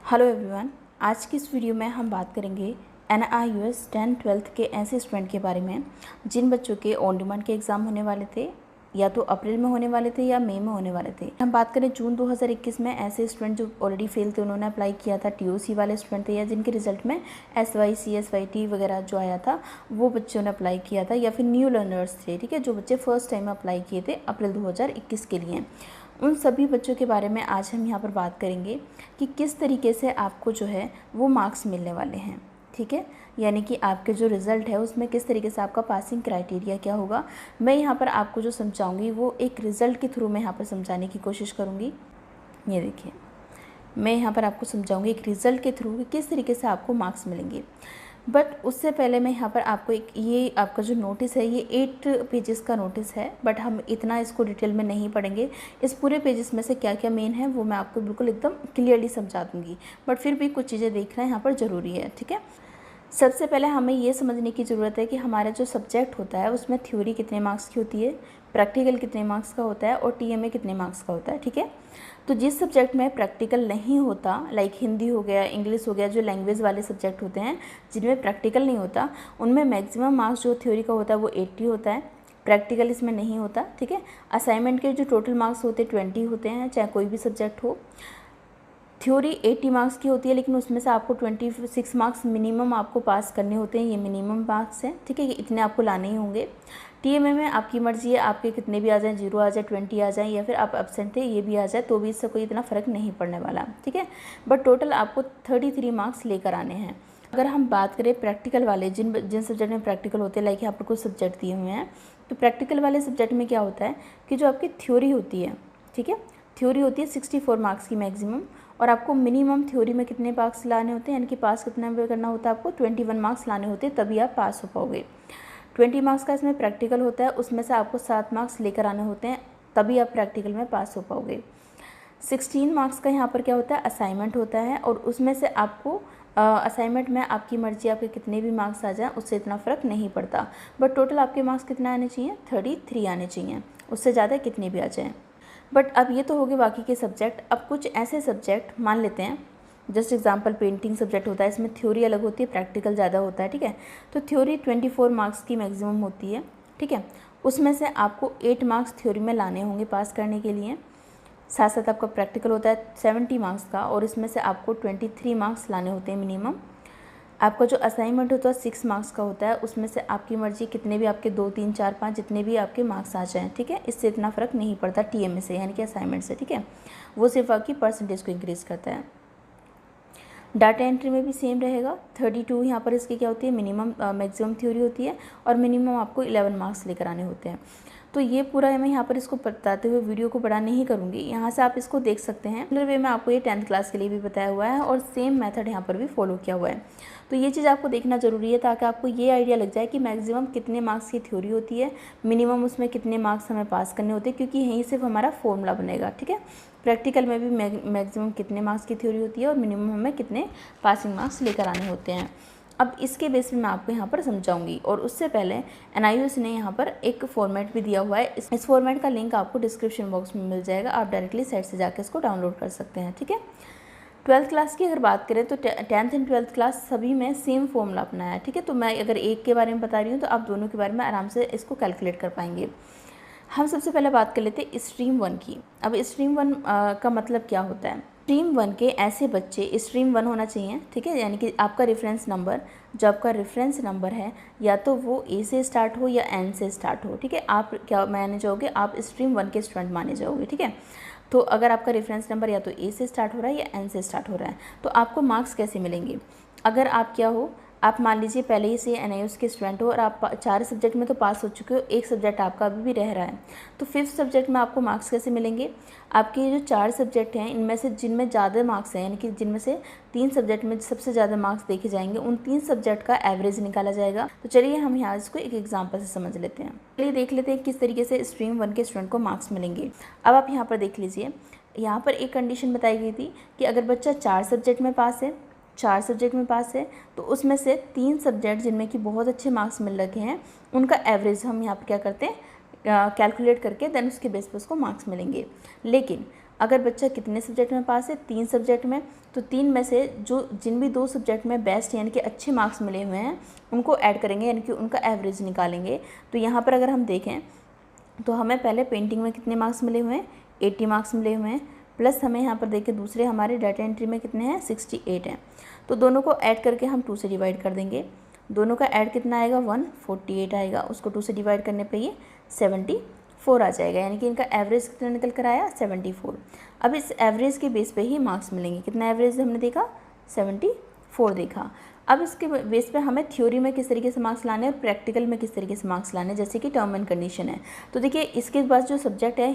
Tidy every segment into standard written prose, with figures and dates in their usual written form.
Hello everyone, आज की इस वीडियो में हम बात करेंगे NIUS 10th-12th के ऐसे स्टूडेंट के बारे में जिन बच्चों के ऑन डिमांड के एग्ज़ाम होने वाले थे, या तो अप्रैल में होने वाले थे या मई में होने वाले थे। हम बात करें जून 2021 में ऐसे स्टूडेंट जो ऑलरेडी फेल थे, उन्होंने अप्लाई किया था, TOC वाले स्टूडेंट थे, या जिनके रिजल्ट में SY CSYT वगैरह जो आया था वो बच्चों ने अप्लाई किया था, या फिर न्यू लर्नर्स थे, ठीक है, जो बच्चे फर्स्ट टाइम अप्लाई किए थे अप्रैल 2021 के लिए। उन सभी बच्चों के बारे में आज हम यहाँ पर बात करेंगे कि किस तरीके से आपको जो है वो मार्क्स मिलने वाले हैं, ठीक है, यानी कि आपके जो रिज़ल्ट है उसमें किस तरीके से आपका पासिंग क्राइटेरिया क्या होगा। मैं यहाँ पर आपको जो समझाऊंगी वो एक रिज़ल्ट के थ्रू मैं यहाँ पर समझाने की कोशिश करूँगी। ये देखिए, मैं यहाँ पर आपको समझाऊंगी एक रिज़ल्ट के थ्रू कि किस तरीके से आपको मार्क्स मिलेंगे। बट उससे पहले मैं यहाँ पर आपको ये आपका जो नोटिस है ये 8 पेजेस का नोटिस है, बट हम इतना इसको डिटेल में नहीं पढ़ेंगे। इस पूरे पेजेस में से क्या क्या मेन है वो मैं आपको बिल्कुल एकदम क्लियरली समझा दूँगी, बट फिर भी कुछ चीज़ें देखना यहाँ पर ज़रूरी है, ठीक है। सबसे पहले हमें ये समझने की ज़रूरत है कि हमारा जो सब्जेक्ट होता है उसमें थ्योरी कितने मार्क्स की होती है, प्रैक्टिकल कितने मार्क्स का होता है और TMA कितने मार्क्स का होता है, ठीक है। तो जिस सब्जेक्ट में प्रैक्टिकल नहीं होता, लाइक हिंदी हो गया, इंग्लिश हो गया, जो लैंग्वेज वाले सब्जेक्ट होते हैं जिनमें प्रैक्टिकल नहीं होता, उनमें मैक्सिमम मार्क्स जो थ्योरी का होता है वो 80 होता है, प्रैक्टिकल इसमें नहीं होता, ठीक है। असाइनमेंट के जो टोटल मार्क्स होते हैं 20 होते हैं, चाहे कोई भी सब्जेक्ट हो। थ्योरी 80 मार्क्स की होती है, लेकिन उसमें से आपको 26 मार्क्स मिनिमम आपको पास करने होते हैं, ये मिनिमम मार्क्स हैं, ठीक है, ये इतने आपको लाने ही होंगे। TMA में आपकी मर्जी है, आपके कितने भी आ जाएँ, 0 आ जाए, 20 आ जाए, या फिर आप एब्सेंट थे ये भी आ जाए, तो भी इससे कोई इतना फ़र्क नहीं पड़ने वाला, ठीक है। बट टोटल आपको 33 मार्क्स लेकर आने हैं। अगर हम बात करें प्रैक्टिकल वाले, जिन जिन सब्जेक्ट में प्रैक्टिकल होते हैं, लाइक यहाँ पर कुछ सब्जेक्ट दिए हुए हैं, तो प्रैक्टिकल वाले सब्जेक्ट में क्या होता है कि जो आपकी थ्योरी होती है, ठीक है, थ्योरी होती है 64 मार्क्स की मैक्सिमम, और आपको मिनिमम थ्योरी में कितने मार्क्स लाने होते हैं, यानी कि पास कितना करना होता है, आपको 21 मार्क्स लाने होते हैं, तभी आप पास हो पाओगे। 20 मार्क्स का इसमें प्रैक्टिकल होता है, उसमें से आपको 7 मार्क्स लेकर आने होते हैं, तभी आप प्रैक्टिकल में पास हो पाओगे। 16 मार्क्स का यहाँ पर क्या होता है, असाइनमेंट होता है, और उसमें से आपको असाइनमेंट में आपकी मर्जी, आपके कितने भी मार्क्स आ जाएँ उससे इतना फ़र्क नहीं पड़ता, बट टोटल आपके मार्क्स कितने आने चाहिए, 33 आने चाहिए, उससे ज़्यादा कितने भी आ जाएँ। बट अब ये तो हो गए बाकी के सब्जेक्ट। अब कुछ ऐसे सब्जेक्ट मान लेते हैं, जस्ट एग्जांपल पेंटिंग सब्जेक्ट होता है, इसमें थ्योरी अलग होती है, प्रैक्टिकल ज़्यादा होता है, ठीक है। तो थ्योरी 24 मार्क्स की मैक्सिमम होती है, ठीक है, उसमें से आपको 8 मार्क्स थ्योरी में लाने होंगे पास करने के लिए। साथ साथ आपका प्रैक्टिकल होता है 70 मार्क्स का, और इसमें से आपको 23 मार्क्स लाने होते हैं मिनिमम। आपका जो असाइनमेंट होता है 6 मार्क्स का होता है, उसमें से आपकी मर्जी कितने भी आपके 2 3 4 5 जितने भी आपके मार्क्स आ जाएँ, ठीक है, इससे इतना फ़र्क नहीं पड़ता TMA से, यानी कि असाइनमेंट से, ठीक है, वो सिर्फ आपकी परसेंटेज को इंक्रीज़ करता है। डाटा एंट्री में भी सेम रहेगा, 32 यहाँ पर इसकी क्या होती है, मिनिमम मैक्सिमम थ्योरी होती है, और मिनिमम आपको 11 मार्क्स लेकर आने होते हैं। तो ये पूरा मैं यहाँ पर इसको बताते हुए वीडियो को बड़ा नहीं करूँगी, यहाँ से आप इसको देख सकते हैं। सिमिलर वे में आपको ये 10th क्लास के लिए भी बताया हुआ है, और सेम मेथड यहाँ पर भी फॉलो किया हुआ है। तो ये चीज़ आपको देखना ज़रूरी है, ताकि आपको ये आइडिया लग जाए कि मैक्सिमम कितने मार्क्स की थ्योरी होती है, मिनिमम उसमें कितने मार्क्स हमें पास करने होते हैं, क्योंकि यहीं सिर्फ हमारा फॉर्मूला बनेगा, ठीक है। प्रैक्टिकल में भी मैक्सिमम कितने मार्क्स की थ्योरी होती है और मिनिमम हमें कितने पासिंग मार्क्स लेकर आने होते हैं। अब इसके बेस में मैं आपको यहाँ पर समझाऊंगी, और उससे पहले NIUS ने यहाँ पर एक फॉर्मेट भी दिया हुआ है। इस फॉर्मेट का लिंक आपको डिस्क्रिप्शन बॉक्स में मिल जाएगा, आप डायरेक्टली साइट से जाकर इसको डाउनलोड कर सकते हैं, ठीक है। 12th क्लास की अगर बात करें तो 10th एंड 12th क्लास सभी में सेम फॉर्मूला अपनाया है, ठीक है। तो मैं अगर एक के बारे में बता रही हूँ तो आप दोनों के बारे में आराम से इसको कैलकुलेट कर पाएंगे। हम सबसे पहले बात कर लेते हैं स्ट्रीम 1 की। अब स्ट्रीम 1 का मतलब क्या होता है, स्ट्रीम 1 के ऐसे बच्चे, स्ट्रीम 1 होना चाहिए, ठीक है, यानी कि आपका रेफरेंस नंबर, जो आपका रेफरेंस नंबर है, या तो वो A से स्टार्ट हो या N से स्टार्ट हो, ठीक है। आप क्या माने जाओगे, आप स्ट्रीम 1 के स्टूडेंट माने जाओगे, ठीक है। तो अगर आपका रेफरेंस नंबर या तो A से स्टार्ट हो रहा है या N से स्टार्ट हो रहा है, तो आपको मार्क्स कैसे मिलेंगे। अगर आप क्या हो, आप मान लीजिए पहले ही से NIUS के स्टूडेंट हो, और आप 4 सब्जेक्ट में तो पास हो चुके हो, एक सब्जेक्ट आपका अभी भी रह रहा है, तो 5th सब्जेक्ट में आपको मार्क्स कैसे मिलेंगे। आपके ये जो 4 सब्जेक्ट हैं, इनमें से जिनमें ज़्यादा मार्क्स हैं, यानी कि जिनमें से 3 सब्जेक्ट में सबसे ज़्यादा मार्क्स देखे जाएंगे, उन 3 सब्जेक्ट का एवरेज निकाला जाएगा। तो चलिए हम यहाँ इसको एक एग्जाम्पल से समझ लेते हैं। चलिए देख लेते हैं किस तरीके से स्ट्रीम 1 के स्टूडेंट को मार्क्स मिलेंगे। अब आप यहाँ पर देख लीजिए, यहाँ पर एक कंडीशन बताई गई थी कि अगर बच्चा 4 सब्जेक्ट में पास है, 4 सब्जेक्ट में पास है, तो उसमें से 3 सब्जेक्ट जिनमें कि बहुत अच्छे मार्क्स मिल रखे हैं, उनका एवरेज हम यहाँ पर क्या करते हैं, कैलकुलेट करके देन उसके बेस पर उसको मार्क्स मिलेंगे। लेकिन अगर बच्चा कितने सब्जेक्ट में पास है, 3 सब्जेक्ट में, तो 3 में से जिन भी 2 सब्जेक्ट में बेस्ट यानी कि अच्छे मार्क्स मिले हुए हैं उनको ऐड करेंगे, यानी कि उनका एवरेज निकालेंगे। तो यहाँ पर अगर हम देखें तो हमें पहले पेंटिंग में कितने मार्क्स मिले हुए हैं, 80 मार्क्स मिले हुए हैं, प्लस हमें यहाँ पर देखिए दूसरे हमारे डाटा एंट्री में कितने हैं, 68 हैं। तो दोनों को ऐड करके हम 2 से डिवाइड कर देंगे। दोनों का ऐड कितना आएगा, 148 आएगा। उसको 2 से डिवाइड करने पे ये 74 आ जाएगा, यानी कि इनका एवरेज कितना निकल कर आया, 74। अब इस एवरेज के बेस पे ही मार्क्स मिलेंगे। कितना एवरेज हमने देखा, 74 देखा। अब इसके बेस पे हमें थ्योरी में किस तरीके से मार्क्स लाने हैं और प्रैक्टिकल में किस तरीके से मार्क्स लाने हैं, जैसे कि टर्म एंड कंडीशन है। तो देखिए इसके पास जो सब्जेक्ट है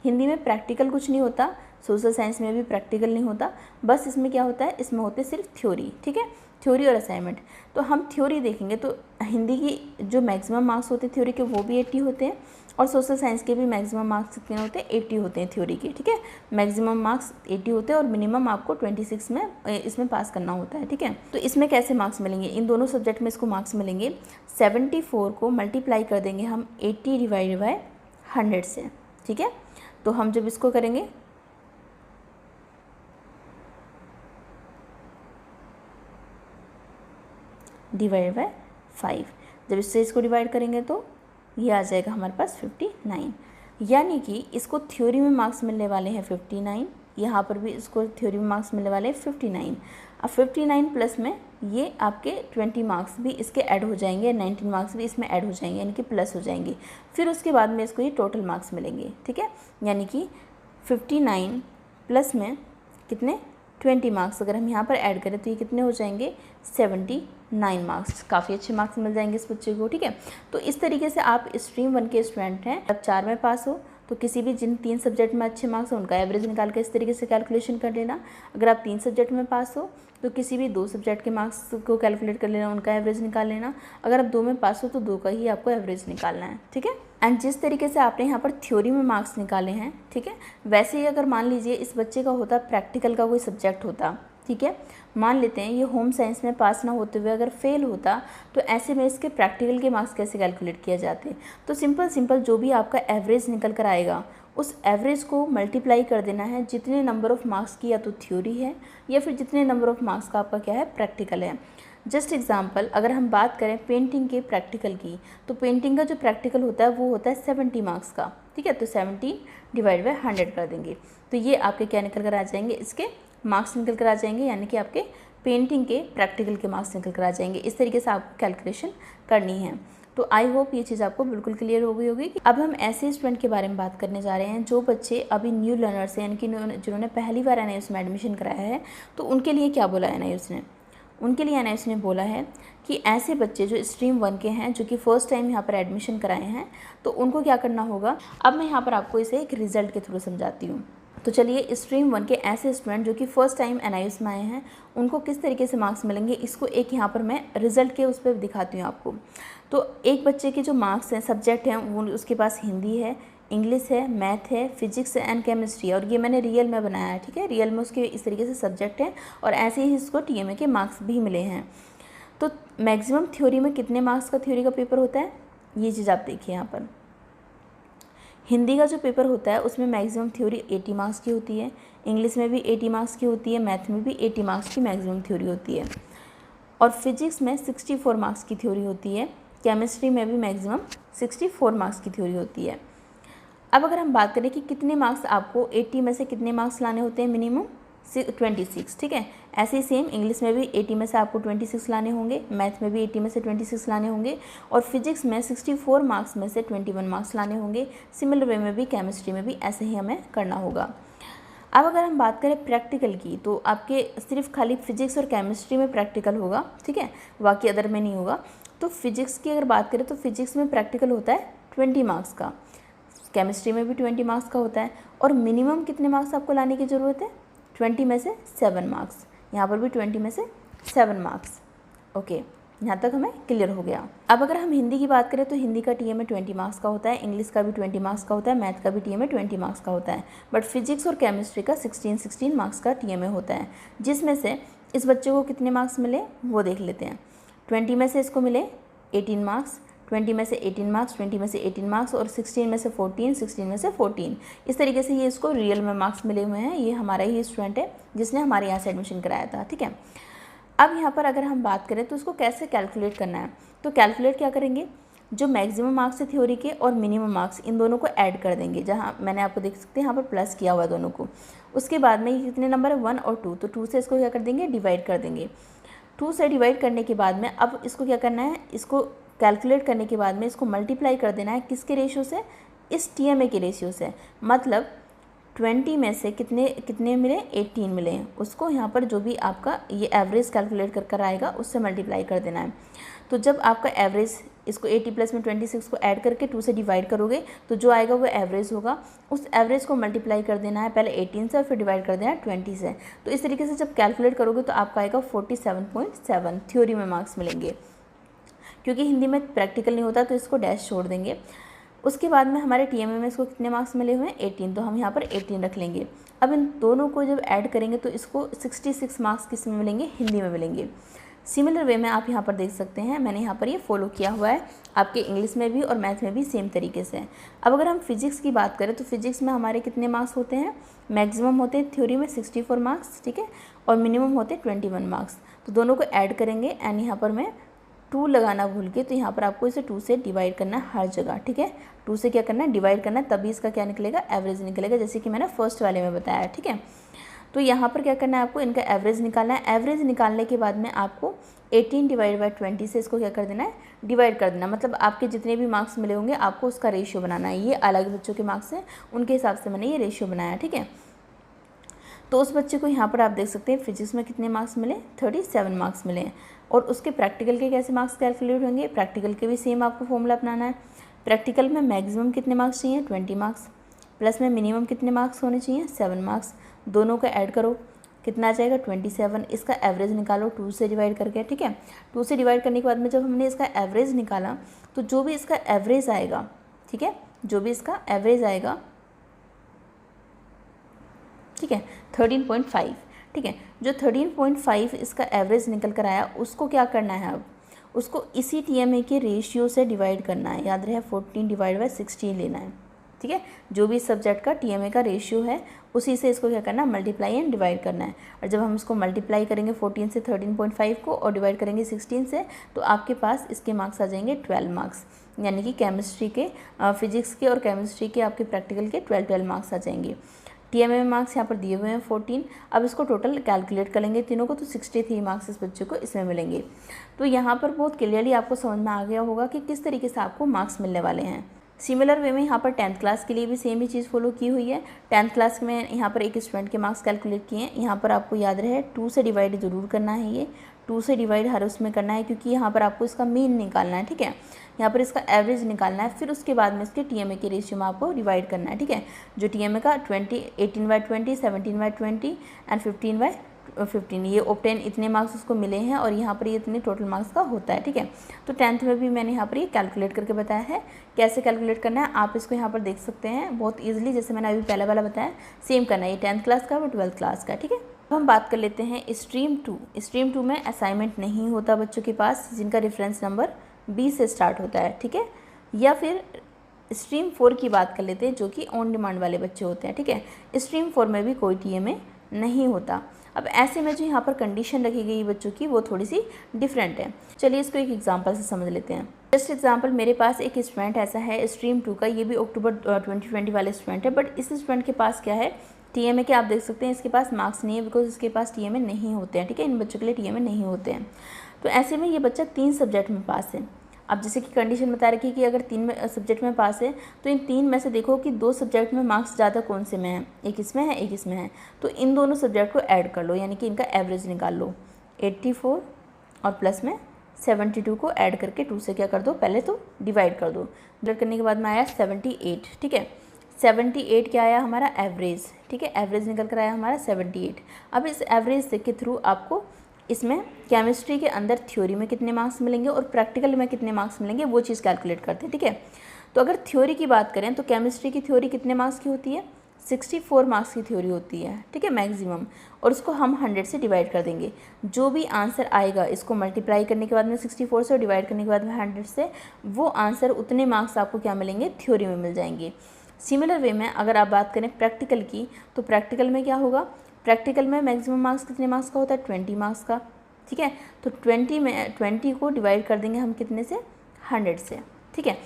हिंदी में प्रैक्टिकल कुछ नहीं होता, सोशल साइंस में भी प्रैक्टिकल नहीं होता, बस इसमें क्या होता है, इसमें होते सिर्फ थ्योरी, ठीक है, थ्योरी और असाइनमेंट। तो हम थ्योरी देखेंगे तो हिंदी की जो मैक्सिमम मार्क्स होते हैं थ्योरी के वो भी 80 होते हैं, और सोशल साइंस के भी मैक्सिमम मार्क्स कितने होते हैं, 80 होते हैं थ्योरी के, ठीक है। मैक्सिमम मार्क्स 80 होते हैं और मिनिमम आपको 26 में इसमें पास करना होता है, ठीक है। तो इसमें कैसे मार्क्स मिलेंगे, इन दोनों सब्जेक्ट में इसको मार्क्स मिलेंगे। 74 को मल्टीप्लाई कर देंगे हम 80 डिवाइडेड बाय 100 से, ठीक है। तो हम जब इसको करेंगे डिवाइड बाय 5, जब इससे इसको डिवाइड करेंगे तो ये आ जाएगा हमारे पास 59, यानी कि इसको थ्योरी में मार्क्स मिलने वाले हैं 59, यहाँ पर भी इसको थ्योरी में मार्क्स मिलने वाले हैं 59। अब 59 प्लस में ये आपके 20 मार्क्स भी इसके ऐड हो जाएंगे, 19 मार्क्स भी इसमें ऐड हो जाएंगे, यानी कि प्लस हो जाएंगे। फिर उसके बाद में इसको ये टोटल मार्क्स मिलेंगे, ठीक है। यानी कि 59 प्लस में कितने, 20 मार्क्स अगर हम यहाँ पर ऐड करें तो ये कितने हो जाएंगे, 79 मार्क्स। काफ़ी अच्छे मार्क्स मिल जाएंगे इस बच्चे को, ठीक है। तो इस तरीके से आप स्ट्रीम 1 के स्टूडेंट हैं, जब 4 में पास हो तो किसी भी जिन 3 सब्जेक्ट में अच्छे मार्क्स हैं उनका एवरेज निकाल के इस तरीके से कैलकुलेशन कर लेना। अगर आप 3 सब्जेक्ट में पास हो तो किसी भी 2 सब्जेक्ट के मार्क्स को कैलकुलेट कर लेना, उनका एवरेज निकाल लेना। अगर आप 2 में पास हो तो 2 का ही आपको एवरेज निकालना है, ठीक है। एंड जिस तरीके से आपने यहाँ पर थ्योरी में मार्क्स निकाले हैं, ठीक है, वैसे ही अगर मान लीजिए इस बच्चे का होता प्रैक्टिकल का कोई सब्जेक्ट होता, ठीक है, मान लेते हैं ये होम साइंस में पास ना होते हुए अगर फेल होता, तो ऐसे में इसके प्रैक्टिकल के मार्क्स कैसे कैलकुलेट किया जाते। तो सिंपल जो भी आपका एवरेज निकल कर आएगा उस एवरेज को मल्टीप्लाई कर देना है जितने नंबर ऑफ़ मार्क्स की या तो थ्योरी है या फिर जितने नंबर ऑफ़ मार्क्स का आपका क्या है, प्रैक्टिकल है। जस्ट एग्जांपल अगर हम बात करें पेंटिंग के प्रैक्टिकल की, तो पेंटिंग का जो प्रैक्टिकल होता है वो होता है 70 मार्क्स का, ठीक है। तो 70 डिवाइड बाय 100 कर देंगे तो ये आपके क्या निकल कर आ जाएंगे, इसके मार्क्स निकल कर आ जाएंगे, यानी कि आपके पेंटिंग के प्रैक्टिकल के मार्क्स निकल कर आ जाएंगे। इस तरीके से आपको कैलकुलेशन करनी है। तो आई होप ये चीज़ आपको बिल्कुल क्लियर हो गई होगी। अब हम ऐसे स्टूडेंट के बारे में बात करने जा रहे हैं जो बच्चे अभी न्यू लर्नर्स हैं, यानी कि जिन्होंने पहली बार एनआईयूएस में एडमिशन कराया है। तो उनके लिए क्या बोला एनआईयूएस ने, उनके लिए एनआईयूएस ने बोला है कि ऐसे बच्चे जो स्ट्रीम 1 के हैं, जो कि फर्स्ट टाइम यहाँ पर एडमिशन कराए हैं, तो उनको क्या करना होगा। अब मैं यहाँ पर आपको इसे एक रिजल्ट के थ्रू समझाती हूँ। तो चलिए स्ट्रीम 1 के ऐसे स्टूडेंट जो कि फर्स्ट टाइम एनआईयूएस में आए हैं उनको किस तरीके से मार्क्स मिलेंगे, इसको एक यहाँ पर मैं रिजल्ट के उस पर दिखाती हूँ आपको। तो एक बच्चे के जो मार्क्स हैं, सब्जेक्ट हैं, वो उसके पास हिंदी है, इंग्लिश है, मैथ है, फिजिक्स एंड केमिस्ट्री है, और ये मैंने रियल में बनाया है, ठीक है। रियल में उसके इस तरीके से सब्जेक्ट हैं और ऐसे ही इसको टीएमए के मार्क्स भी मिले हैं। तो मैक्सिमम थ्योरी में कितने मार्क्स का थ्योरी का पेपर होता है, ये चीज़ आप देखिए यहाँ पर। हिंदी का जो पेपर होता है उसमें मैक्सिमम थ्योरी 80 मार्क्स की होती है, इंग्लिश में भी 80 मार्क्स की होती है, मैथ में भी 80 मार्क्स की मैक्सिमम थ्योरी होती है, और फिजिक्स में 64 मार्क्स की थ्योरी होती है, केमिस्ट्री में भी मैक्सिमम 64 मार्क्स की थ्योरी होती है। अब अगर हम बात करें कि कितने मार्क्स आपको 80 में से कितने मार्क्स लाने होते हैं, मिनिमम 26, ठीक है। ऐसे ही सेम इंग्लिश में भी 80 में से आपको 26 लाने होंगे, मैथ में भी 80 में से 26 लाने होंगे, और फिजिक्स में 64 मार्क्स में से 21 मार्क्स लाने होंगे। सिमिलर वे में भी केमिस्ट्री में भी ऐसे ही हमें करना होगा। अब अगर हम बात करें प्रैक्टिकल की, तो आपके सिर्फ खाली फिजिक्स और केमिस्ट्री में प्रैक्टिकल होगा, ठीक है, बाकी अदर में नहीं होगा। तो फिजिक्स की अगर बात करें तो फिजिक्स में प्रैक्टिकल होता है 20 मार्क्स का, केमिस्ट्री में भी 20 मार्क्स का होता है, और मिनिमम कितने मार्क्स आपको लाने की ज़रूरत है, 20 में से 7 मार्क्स, यहाँ पर भी 20 में से 7 मार्क्स। ओके, यहाँ तक हमें क्लियर हो गया। अब अगर हम हिंदी की बात करें तो हिंदी का टीएमए 20 मार्क्स का होता है, इंग्लिश का भी 20 मार्क्स का होता है, मैथ का भी टीएमए 20 मार्क्स का होता है, बट फिजिक्स और केमिस्ट्री का 16 मार्क्स का टीएमए होता है, जिसमें से इस बच्चे को कितने मार्क्स मिले वो देख लेते हैं। 20 में से इसको मिले 18 मार्क्स, 20 में से 18 मार्क्स, 20 में से 18 मार्क्स और 16 में से 14, 16 में से 14। इस तरीके से ये इसको रियल में मार्क्स मिले हुए हैं। ये हमारा ही स्टूडेंट है जिसने हमारे यहाँ से एडमिशन कराया था, ठीक है। अब यहाँ पर अगर हम बात करें तो उसको कैसे कैलकुलेट करना है, तो कैलकुलेट क्या करेंगे, जो मैक्सिमम मार्क्स है थ्योरी के और मिनिमम मार्क्स इन दोनों को ऐड कर देंगे, जहाँ मैंने आपको देख सकते हैं यहाँ पर प्लस किया हुआ है दोनों को। उसके बाद में ये कितने नंबर है 1 और 2, तो 2 से इसको क्या कर देंगे, डिवाइड कर देंगे। 2 से डिवाइड करने के बाद में अब इसको क्या करना है, इसको कैलकुलेट करने के बाद में इसको मल्टीप्लाई कर देना है किसके रेशियो से, इस TMA के रेशियो से। मतलब 20 में से कितने मिले, 18 मिले हैं, उसको यहाँ पर जो भी आपका ये एवरेज कैलकुलेट कर आएगा उससे मल्टीप्लाई कर देना है। तो जब आपका एवरेज इसको 80 प्लस में 26 को ऐड करके 2 से डिवाइड करोगे तो जो आएगा वो एवरेज होगा। उस एवरेज को मल्टीप्लाई कर देना है पहले 18 से और फिर डिवाइड कर देना है 20 से। तो इस तरीके से जब कैलकुलेट करोगे तो आपका आएगा 47.7 थ्योरी में मार्क्स मिलेंगे। क्योंकि हिंदी में प्रैक्टिकल नहीं होता तो इसको डैश छोड़ देंगे। उसके बाद में हमारे TMA में इसको कितने मार्क्स मिले हुए हैं, 18, तो हम यहाँ पर 18 रख लेंगे। अब इन दोनों को जब ऐड करेंगे तो इसको 66 मार्क्स किस में मिलेंगे, हिंदी में मिलेंगे। सिमिलर वे में आप यहाँ पर देख सकते हैं, मैंने यहाँ पर ये फॉलो किया हुआ है, आपके इंग्लिश में भी और मैथ में भी सेम तरीके से। अब अगर हम फिजिक्स की बात करें तो फिजिक्स में हमारे कितने मार्क्स होते हैं, मैक्सिमम होते हैं थ्योरी में 64 मार्क्स, ठीक है, और मिनिमम होते हैं 21 मार्क्स। तो दोनों को ऐड करेंगे एंड यहाँ पर मैं 2 लगाना भूल गए, तो यहाँ पर आपको इसे 2 से डिवाइड करना है हर जगह, ठीक है। 2 से क्या करना है, डिवाइड करना है, तभी इसका क्या निकलेगा, एवरेज निकलेगा, जैसे कि मैंने फर्स्ट वाले में बताया, ठीक है। तो यहाँ पर क्या करना है, आपको इनका एवरेज निकालना है। एवरेज निकालने के बाद में आपको 18 डिवाइड बाई 20 से इसको क्या कर देना है, डिवाइड कर देना। मतलब आपके जितने भी मार्क्स मिले होंगे आपको उसका रेशियो बनाना है। ये अलग बच्चों के मार्क्स हैं, उनके हिसाब से मैंने ये रेशियो बनाया, ठीक है। तो उस बच्चे को यहाँ पर आप देख सकते हैं फिजिक्स में कितने मार्क्स मिले, 37 मार्क्स मिले हैं। और उसके प्रैक्टिकल के कैसे मार्क्स कैलकुलेट होंगे, प्रैक्टिकल के भी सेम आपको फॉर्मूला अपनाना है। प्रैक्टिकल में मैक्सिमम कितने मार्क्स चाहिए, 20 मार्क्स, प्लस में मिनिमम कितने मार्क्स होने चाहिए, 7 मार्क्स। दोनों को ऐड करो, कितना आ जाएगा 27। इसका एवरेज निकालो 2 से डिवाइड करके, ठीक है। 2 से डिवाइड करने के बाद में जब हमने इसका एवरेज निकाला तो जो भी इसका एवरेज आएगा, ठीक है, जो भी इसका एवरेज आएगा, ठीक है, 13.5, ठीक है। जो 13.5 इसका एवरेज निकल कर आया उसको क्या करना है, अब उसको इसी TMA के रेशियो से डिवाइड करना है। याद रहे 14 डिवाइड बाई 16 लेना है, ठीक है। जो भी सब्जेक्ट का TMA का रेशियो है उसी से इसको क्या करना है, मल्टीप्लाई एंड डिवाइड करना है। और जब हम इसको मल्टीप्लाई करेंगे 14 से 13.5 को और डिवाइड करेंगे 16 से तो आपके पास इसके मार्क्स आ जाएंगे 12 मार्क्स, यानी कि केमिस्ट्री के, फिजिक्स के और केमिस्ट्री के आपके प्रैक्टिकल के 12 मार्क्स आ जाएंगे। TMA में मार्क्स यहाँ पर दिए हुए हैं 14। अब इसको टोटल कैलकुलेट करेंगे तीनों को तो 63 मार्क्स इस बच्चे को इसमें मिलेंगे। तो यहाँ पर बहुत क्लियरली आपको समझ में आ गया होगा कि किस तरीके से आपको मार्क्स मिलने वाले हैं। सिमिलर वे में यहाँ पर 10th क्लास के लिए भी सेम ही चीज़ फॉलो की हुई है। 10th क्लास में यहाँ पर एक स्टूडेंट के मार्क्स कैलकुलेट किए हैं। यहाँ पर आपको याद रहे 2 से डिवाइड ज़रूर करना है, ये 2 से डिवाइड हर उसमें करना है, क्योंकि यहाँ पर आपको इसका मीन निकालना है, ठीक है। यहाँ पर इसका एवरेज निकालना है, फिर उसके बाद में इसके TMA के रेशियो में आपको डिवाइड करना है, ठीक है। जो TMA का 18/20, 17/20 एंड 15/15, ये ऑब्टेन इतने मार्क्स उसको मिले हैं और यहाँ पर ये इतने टोटल मार्क्स का होता है, ठीक है। तो 10th में भी मैंने यहाँ पर ये कैलकुलेट करके बताया है कैसे कैलकुलेट करना है। आप इसको यहाँ पर देख सकते हैं बहुत ईजिली, जैसे मैंने अभी पहले वाला बताया सेम करना है। ये 10th क्लास का और 12th क्लास का, ठीक है। अब हम बात कर लेते हैं स्ट्रीम 2। स्ट्रीम 2 में असाइनमेंट नहीं होता बच्चों के पास, जिनका रेफरेंस नंबर 20 से स्टार्ट होता है, ठीक है। या फिर स्ट्रीम 4 की बात कर लेते हैं, जो कि ऑन डिमांड वाले बच्चे होते हैं, ठीक है। स्ट्रीम 4 में भी कोई TMA नहीं होता। अब ऐसे में जो यहाँ पर कंडीशन रखी गई बच्चों की वो थोड़ी सी डिफरेंट है। चलिए इसको एक एग्जांपल से समझ लेते हैं। जस्ट एग्जांपल, मेरे पास एक स्टूडेंट ऐसा है स्ट्रीम 2 का, ये भी अक्टूबर 2020 वाले स्टूडेंट है, बट इस स्टूडेंट के पास क्या है, TMA के आप देख सकते हैं इसके पास मार्क्स नहीं है, बिकॉज इसके पास TMA नहीं होते हैं, ठीक है। इन बच्चों के लिए TMA नहीं होते हैं। तो ऐसे में ये बच्चा 3 सब्जेक्ट में पास है। अब जैसे कि कंडीशन बता रखी है कि अगर 3 सब्जेक्ट में पास है तो इन 3 में से देखो कि 2 सब्जेक्ट में मार्क्स ज़्यादा कौन से में है, एक इसमें है एक इसमें है, तो इन दोनों सब्जेक्ट को ऐड कर लो, यानी कि इनका एवरेज निकाल लो। 84 और प्लस में 72 को ऐड करके 2 से क्या कर दो, पहले तो डिवाइड कर दो। डिवाइड करने के बाद में आया 78, ठीक है। 78 क्या आया हमारा एवरेज, ठीक है। एवरेज निकल कर आया हमारा 78। अब इस एवरेज के थ्रू आपको इसमें केमिस्ट्री के अंदर थ्योरी में कितने मार्क्स मिलेंगे और प्रैक्टिकल में कितने मार्क्स मिलेंगे वो चीज़ कैलकुलेट करते हैं, ठीक है। तो अगर थ्योरी की बात करें तो केमिस्ट्री की थ्योरी कितने मार्क्स की होती है, 64 मार्क्स की थ्योरी होती है, ठीक है, मैक्सिमम। और उसको हम 100 से डिवाइड कर देंगे। जो भी आंसर आएगा इसको मल्टीप्लाई करने के बाद में 64 से और डिवाइड करने के बाद में 100 से, वो आंसर उतने मार्क्स आपको क्या मिलेंगे, थ्योरी में मिल जाएंगे। सिमिलर वे में अगर आप बात करें प्रैक्टिकल की, तो प्रैक्टिकल में क्या होगा, प्रैक्टिकल में मैक्सिमम मार्क्स कितने मार्क्स का होता है, 20 मार्क्स का, ठीक है। तो 20 को डिवाइड कर देंगे हम कितने से, 100 से, ठीक है।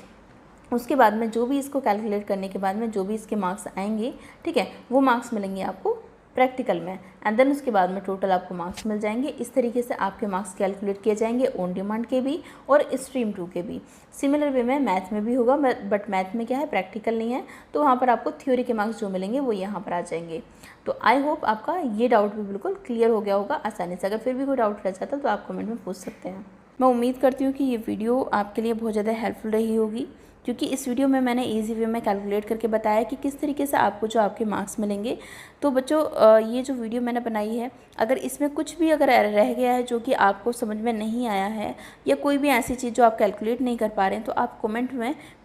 उसके बाद में जो भी इसको कैलकुलेट करने के बाद में जो भी इसके मार्क्स आएंगे, ठीक है, वो मार्क्स मिलेंगे आपको प्रैक्टिकल में, एंड देन उसके बाद में टोटल आपको मार्क्स मिल जाएंगे। इस तरीके से आपके मार्क्स कैलकुलेट किए जाएंगे ऑन डिमांड के भी और स्ट्रीम 2 के भी। सिमिलर वे में मैथ में भी होगा, बट मैथ में क्या है, प्रैक्टिकल नहीं है, तो वहाँ पर आपको थ्योरी के मार्क्स जो मिलेंगे वो यहाँ पर आ जाएंगे। तो आई होप आपका ये डाउट भी बिल्कुल क्लियर हो गया होगा आसानी से। अगर फिर भी कोई डाउट रह जाता तो आप कमेंट में पूछ सकते हैं। मैं उम्मीद करती हूँ कि ये वीडियो आपके लिए बहुत ज़्यादा हेल्पफुल रही होगी, क्योंकि इस वीडियो में मैंने इजी वे में कैलकुलेट करके बताया कि किस तरीके से आपको जो आपके मार्क्स मिलेंगे। तो बच्चों ये जो वीडियो मैंने बनाई है, अगर इसमें कुछ भी अगर रह गया है जो कि आपको समझ में नहीं आया है, या कोई भी ऐसी चीज़ जो आप कैलकुलेट नहीं कर पा रहे हैं, तो आप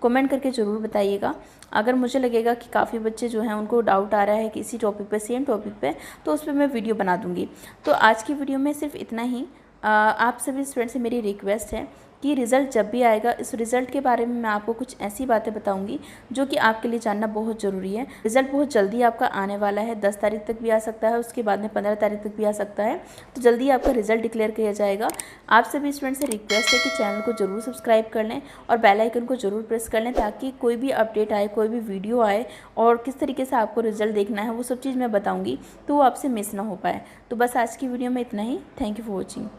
कमेंट करके ज़रूर बताइएगा। अगर मुझे लगेगा कि काफ़ी बच्चे जो हैं उनको डाउट आ रहा है किसी टॉपिक पे, सेम टॉपिक पे, तो उस पर मैं वीडियो बना दूँगी। तो आज की वीडियो में सिर्फ इतना ही। आप सभी स्टूडेंट से मेरी रिक्वेस्ट है कि रिज़ल्ट जब भी आएगा, इस रिज़ल्ट के बारे में मैं आपको कुछ ऐसी बातें बताऊंगी जो कि आपके लिए जानना बहुत ज़रूरी है। रिज़ल्ट बहुत जल्दी आपका आने वाला है, 10 तारीख तक भी आ सकता है, उसके बाद में 15 तारीख तक भी आ सकता है। तो जल्दी आपका रिज़ल्ट डिक्लेयर किया जाएगा। आप सभी स्टूडेंट से रिक्वेस्ट है कि चैनल को ज़रूर सब्सक्राइब कर लें और बेल आइकन को ज़रूर प्रेस कर लें, ताकि कोई भी अपडेट आए, कोई भी वीडियो आए और किस तरीके से आपको रिज़ल्ट देखना है, वो सब चीज़ मैं बताऊँगी, तो वो आपसे मिस ना हो पाए। तो बस आज की वीडियो में इतना ही। Thank you for watching.